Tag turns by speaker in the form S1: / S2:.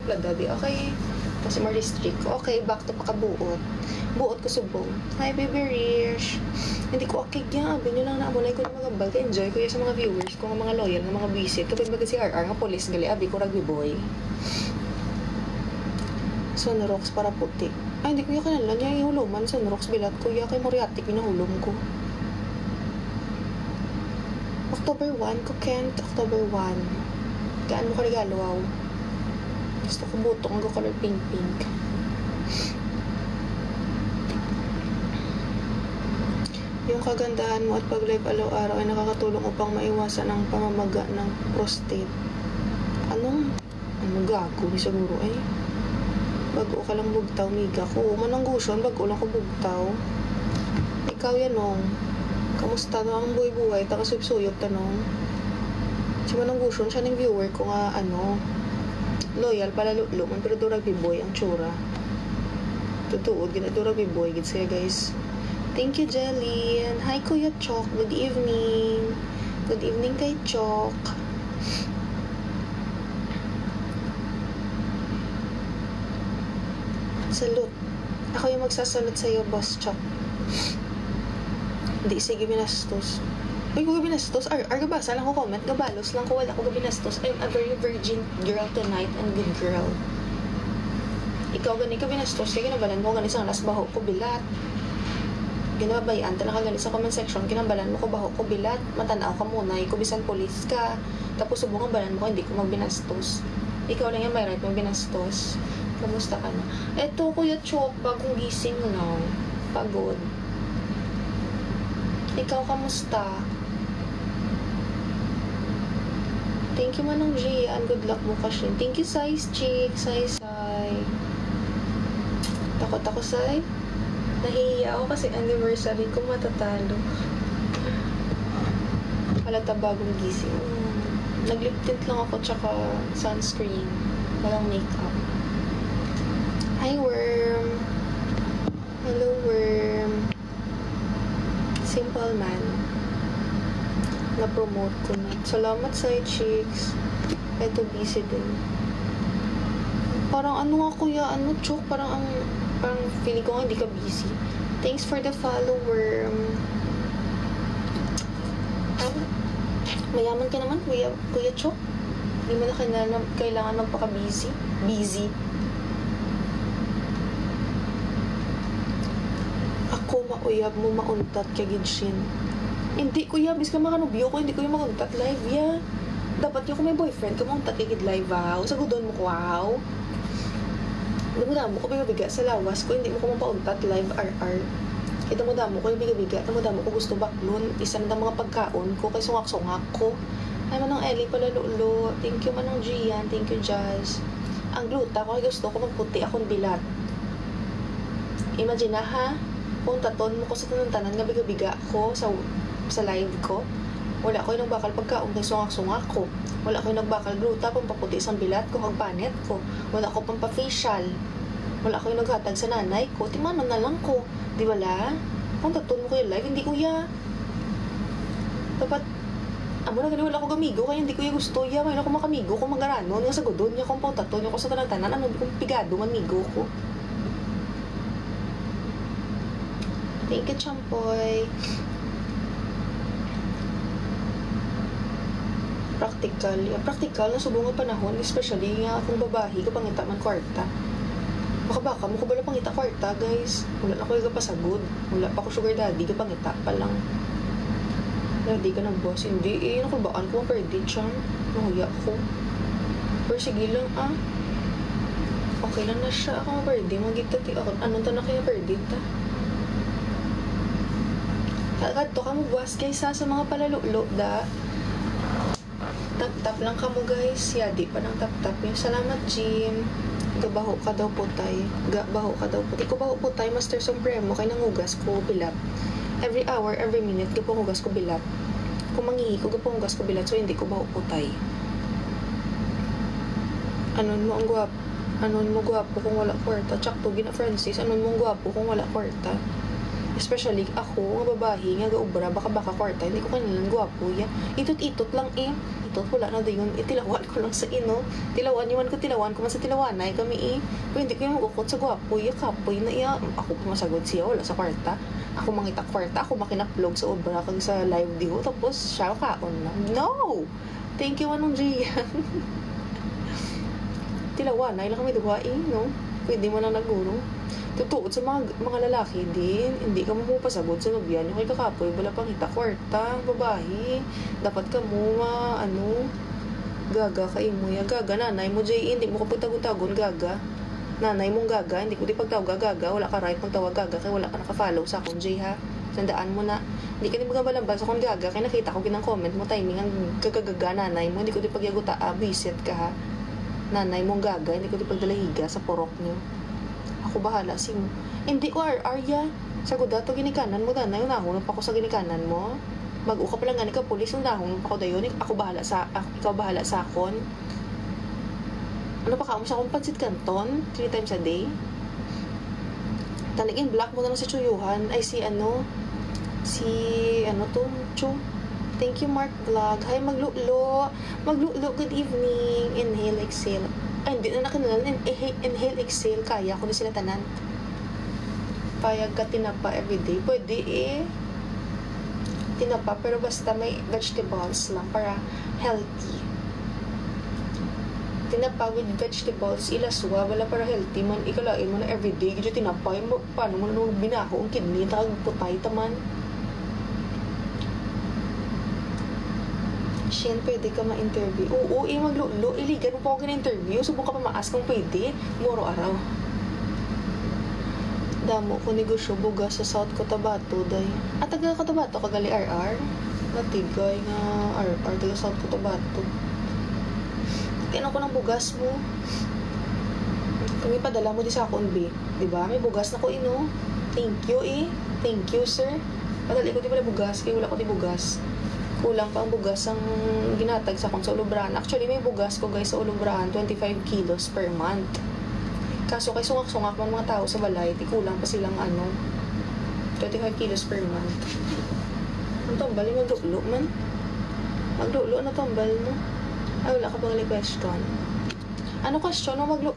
S1: Daddy, okay. Kasi ma-restrict ko. Okay, back to pakabuot. Buot ko subong. Hi, baby Rish. Hindi ko okay yan. Abi nyo lang na amunay ko ng mga bag. Enjoy ko yan sa mga viewers ko, mga loyal, ng mga visit. Kapag baga si RR, nga police gali, abi ko rugby boy. Sunrocks para puti. Ay, hindi ko yung kanala niya ihuluman. Sunrocks bilat ko. Kay Moriatic, minahulom ko. October 1 ko, Kent. October 1. Gaan mo ka regalo, wow. Gusto ko butong. Ang color pink-pink. Yung kagandahan mo at pag-live araw-araw ay nakakatulong upang maiwasan ang pamamaga ng prostate. Ano gago ni siguro ay bago ka lang bugtaw, miga ko. Mananggusyon, bago lang ko bugtaw. Ikaw yan, nong. Kamusta na ang buhay-buhay? Takasuyop-suyop, tanong. Si Mananggusyon, siya ng viewer ko nga, loyal, pala luman, pero durag biboy ang tsura. Tutuod, ginadurag biboy, gid siya, guys. Thank you, Jelly. And hi, Kuya Chok. Good evening. Good evening kay Chok. Salute. Ako yung magsasalute sa'yo, Boss Chok. Hindi, sige, binastos. Uy, ko binastos. Gabasa lang ko comment. Gabalos lang ko. Wala ko binastos. I'm a very virgin girl tonight and good girl. Ikaw, gani ka binastos. Kaya ginabalan mo, gani sa alas baho ko bilat. Ginabayan, ta nakagalit sa comment section, kinambalan mo ko baho ko bilat, matanaw ka muna, ikubisan police ka, tapos subungan balan mo ko, hindi ko magbinastos. Ikaw lang yung may right magbinastos. Kamusta ka na? Eto, Kuya Chok, bagong gising lang. Pagod. Ikaw, kamusta? Thank you, Manong G, and good luck bukas yun. Thank you, Size Chick, Size. Takot ako, Sai. Nahihiya ako kasi anniversary ko matatalo. Halata bagong gising. Nag-lip tint lang ako tsaka sunscreen. Walang makeup. Hi, Worm. Hello, Worm. Simple man. Na-promote ko na. Salamat, Side Chicks. Eto, busy din. Parang ano nga, Kuya? Chok? Parang feeling ko nga hindi ka busy. Thanks for the follower. Mayaman ka naman, Kuya Chok. Hindi mo na kailangan magpaka-busy. Busy. Ako, mauyab mo, mauntat ka, Gidshin. Hindi, Kuya. Bis ka makanubyo ko, hindi ko yung mauntat live, ya. Dapat yung kung may boyfriend ka, mauntat ka gid live, wow. Sagudon mo ko, wow. Damo ko bigabiga sa lawas ko, hindi mo ko mapauntat live RR. Kita mo damo ko yung bigabiga, mo ko gusto baklon, isa na mga pagkaon ko, kay sungak-sungak ko. Ay, Manong Ellie pala, Lolo. Thank you, Manong Gian. Thank you, Jazz. Ang gluta ko, gusto ko magputi akong bilat. Imagine na, ha? Kung taton mo ko sa tanang-tanan nga bigabiga ko sa live ko, wala ko yung nagbakal pagkaon, kay sungak-sungak ko. Wala ko yung nagbakal gluta, pampaputi isang bilat ko, kagpanet ko. Wala ko pampafacial. Wala ko yung naghatag sa nanay ko. Timanon na lang ko. Di wala? Kung taton mo ko yung live, hindi kuya. Dapat, amo na gani, wala ko gamigo, kaya hindi ko yung gusto. Ya, mayroon ko makamigo kung magarano. Nga sa gudon niya kung pautaton niya ko sa tanan-tanan. Ano, kung pigado, mamigo ko. Thank you, Champoy. Practical. Yeah, practical na subong nga panahon, especially nga kung babahi ko pangita man kwarta. Baka mo ko bala pangita kwarta, guys. Wala na ko yung pasagod. Wala pa ko sugar daddy, ka pangita pa lang. Daddy ka ng boss. Hindi nakabaan ko ang perdit siya. Nahuya ko. Pero sige lang, okay lang na siya. Ako perdit. Magigtati ako. Anong tanak kayo perdit, Kadto ka mo buwas, guys, sa mga palalulo, da. Tap-tap lang ka mo, guys. Yadi pa ng tap-tap yun. Salamat, Jim. Gabaho ka daw po tayo. Gabaho ka daw po. Iko baho po tayo, Master Supremo. Kay nangugas ko bilat. Every hour, every minute, gapangugas ko bilat. Kung mangihi ko, gapangugas ko bilat. So, hindi ko baho po tayo. Anon mo ang guwapo. Anon mo guwapo kung wala kwarta. Tsak to, Gina Francis. Anon mo ang guwapo kung wala kwarta. Especially ako, nga babae, nga gaubra, baka kwarta, hindi ko kanilang gwapo yan. Itot-itot lang Itot, wala na din yun. Tilawan ko lang sa Tilawan ko man sa tilawanay kami Kung hindi ko yung magukot sa gwapo, kapoy na Ako pumasagod siya, wala sa kwarta. Ako mangita kwarta, ako makinaplog sa ubra kag sa live diho, tapos siya kaon lang. No! Thank you, Manong Gian. Tilawanay lang kami duha no? Pwede mo lang naguro. Tutuot sa mga lalaki din, hindi ka mo pasagod sa nobyan. Yung kay kakapoy, wala pang hita kwarta, babae. Dapat ka mo, gaga kayo mo ya. Gaga, nanay mo, Jay, hindi mo kapag tagon-tagon, gaga. Nanay mong gaga, hindi ko di pagtawag gaga, wala ka right pagtawag gaga, kaya wala ka nakafollow sa akong, Jay, ha. Sandaan mo na. Hindi ka di magabalambas akong gaga, kaya nakita ko ginang comment mo, timing ang gagagaga, nanay mo, hindi ko di pagyaguta, visit ka, ha. Nanay mong gaga, hindi ko di pagdalahiga sa porok niyo. Ako bahala mo. Hindi ko Arya. Sagod dato ginikanan mo danay unahon pa ko sa ginikanan mo. Mag-uka pa lang gani ka pulis unahon pa ko dayon. Ikaw bahala sa akon. Ano pa ka mo sa akong pansit canton 3 times a day? Tanigin black mo na lang si Chuyuhan. Ay si Chu. Thank you, Mark Vlog. Hi, maglulo. Good evening. Inhale, exhale. Ay, hindi na nakinalan. Inhale, exhale. Kaya ko na sila tanan. Payag ka tinapa everyday. Pwede tinapa, pero basta may vegetables lang para healthy. Tinapa with vegetables, ilaswa, wala para healthy man. Ikalain mo na everyday. Kasi tinapa, paano mo na binaho ang kidney, putay taman. Shin, pwede ka ma-interview. Oo, maglulo. Iligan mo pa ako gina-interview. Subong ka pa maas kung pwede. Muro araw. Damo ko negosyo bugas sa South Cotabato, day. At taga Cotabato, kagali RR. Natigay nga RR, taga South Cotabato. Tinan ko ng bugas mo. Kung ipadala mo di sa akong B, diba? May bugas na ko Thank you Thank you, sir. Padali ko di pala bugas, kaya wala ko di bugas. Kulang pa ang bugas ang ginatag sa akong sa Ulubrahan. Actually, may bugas ko guys sa Ulubrahan, 25 kilos per month. Kaso kay sungak-sungak man mga tao sa balay, kulang pa silang 25 kilos per month. Ang tambal, maglulo man. Maglulo na tambal mo. Ay, wala ka pang question. Ano question? Maglulo?